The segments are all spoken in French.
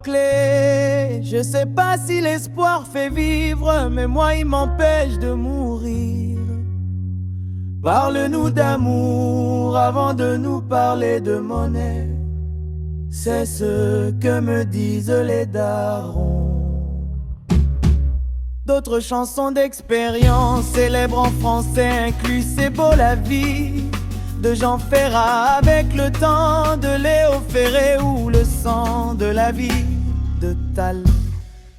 Clé, je sais pas si l'espoir fait vivre, mais moi il m'empêche de mourir. Parle-nous d'amour avant de nous parler de monnaie. C'est ce que me disent les darons. D'autres chansons d'expérience célèbres en français incluent C'est beau la vie de Jean Ferrat avec le temps de Léo Ferré ou le sang de la vie de Tal.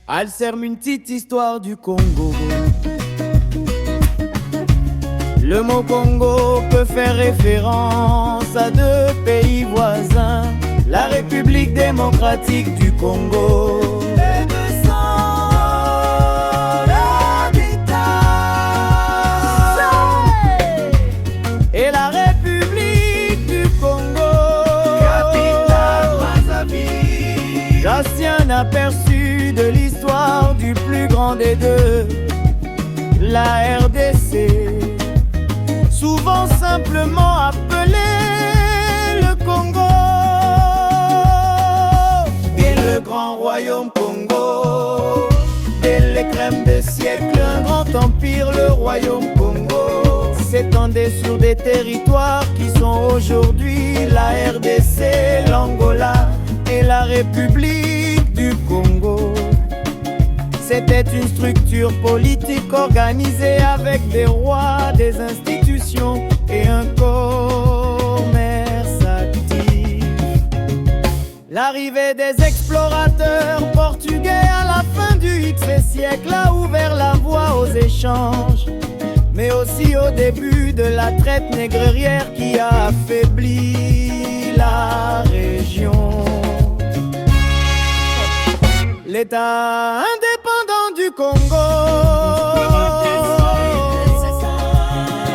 Alserme une petite histoire du Congo. Le mot Congo peut faire référence à deux pays voisins, la République démocratique du Congo et 200 habitants, et la République du Congo, capitale Brazzaville. Voici un aperçu de l'histoire du plus grand des deux, la RDC, souvent simplement appelé le Congo. Et le grand royaume Congo, dès les crèmes de siècle, un grand empire, le royaume Congo, s'étendait sur des territoires qui sont aujourd'hui la RDC, l'Angola et la République du Congo. C'était une structure politique organisée avec des rois, des institutions et un commerce actif. L'arrivée des explorateurs portugais à la fin du Xe siècle a ouvert la voie aux échanges, mais aussi au début de la traite négrière qui a affaibli la région. L'État indépendant du Congo,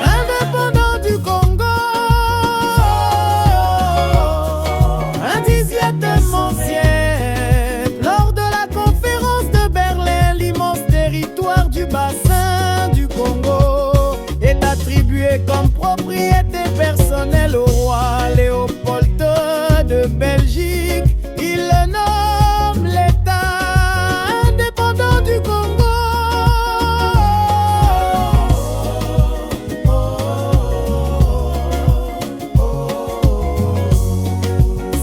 indépendant du Congo, un 10e siècle, lors de la conférence de Berlin, l'immense territoire du bassin du Congo est attribué comme propriété personnelle au roi Léopold de Belgique. Il le nomme l'État du Congo.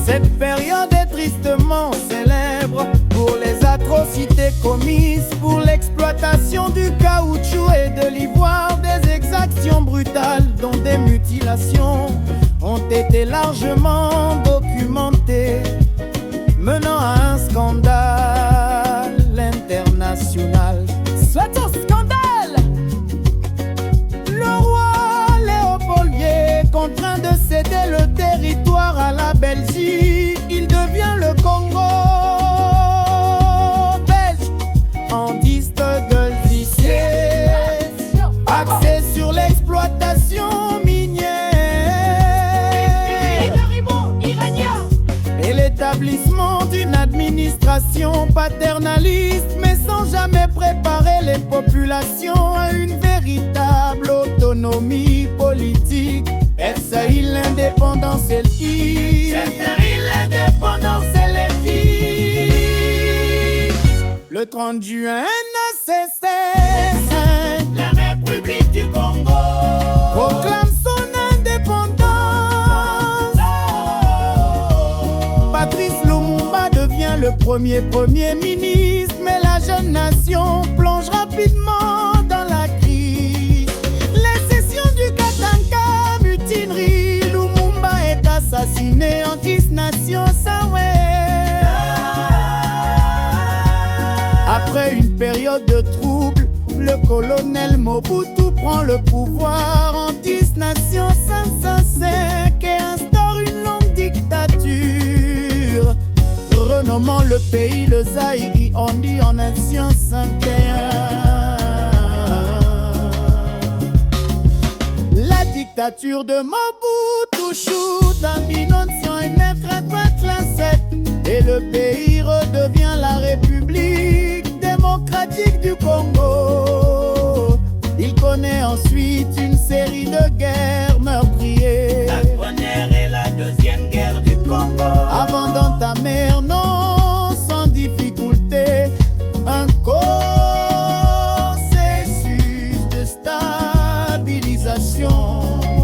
Cette période est tristement célèbre pour les atrocités commises, pour l'exploitation du caoutchouc et de l'ivoire, des exactions brutales dont des mutilations ont été largement documentées, menant à un scandale international. Soit un scandale! Le roi Léopold est contraint de céder le territoire à la Belgique. Il devient le Congo belge en 1017, axé sur l'exploitation minière et l'établissement d'une administration paternaliste, mais sans jamais préparer les populations à une véritable autonomie politique. Est-ce l'indépendance et l'indépendance et les filles. Le 30 juin 1965, la République du Congo proclame son indépendance. Patrice Lumumba devient le premier ministre, mais la jeune nation plonge rapidement dans la crise. Les sessions du Katanga, mutinerie, Lumumba est assassiné en 10 nations Sawe. Après une période de trouble, le colonel Mobutu prend le pouvoir en 10 nations 505 et instaure une longue dictature, renommant le pays le Zaïre Ondi en nation 51. La dictature de Mobutu chute en 1987 et le pays redevient la République démocratique du Congo. Il connaît ensuite une série de guerres meurtrières, la première et la deuxième guerre du Congo, avant d'entamer non sans dire Congo.